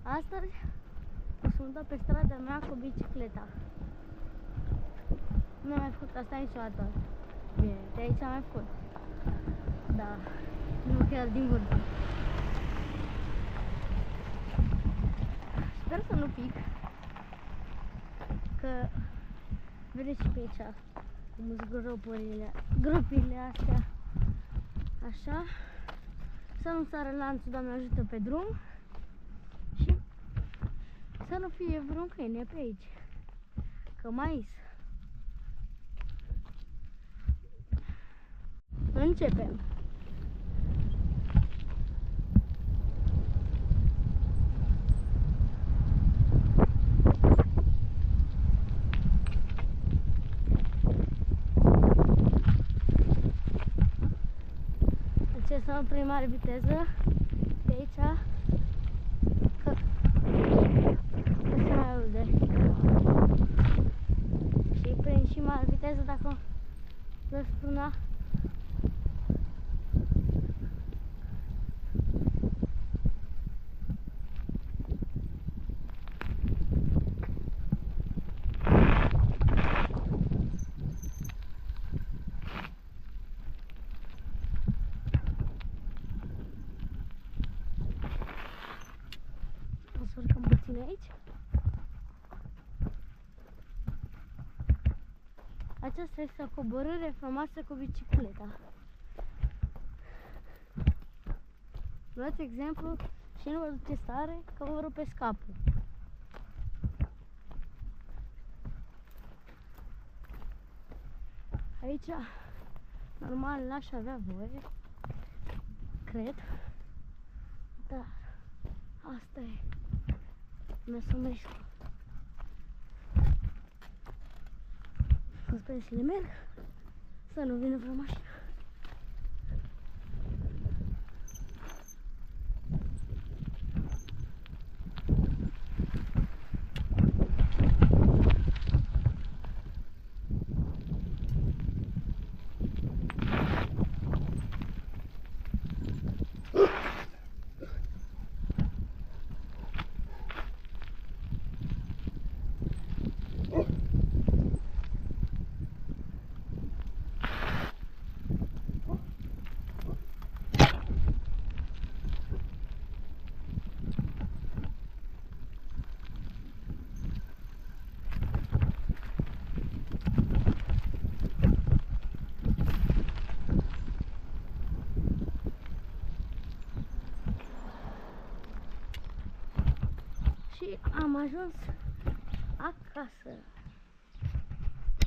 Astăzi o să mă dau pe strada mea cu bicicleta. Nu am mai făcut asta niciodată. Bine, de aici am mai făcut. Da, nu chiar din vârf. Sper să nu pic. Că vedeți și pe aici cum sunt gropile astea. Așa. Să nu sară lanțul, Doamne ajută, pe drum. Și să nu fie vreun câine pe aici. Că mai începem. Încerc să mă prin mare viteză de aici, că nu se mai aude. Și prin și mare viteză dacă vă spunea. O să urcăm puțin aici. Aceasta este o coborâre frumoasă cu bicicleta. Luați exemplu și nu vă duceți tare că vă rupeți capul. Aici, normal, n-aș avea voie, cred, dar asta e. Mi-asum riscul. Sper să le merg, să nu vină vreo mașină. Și am ajuns acasă.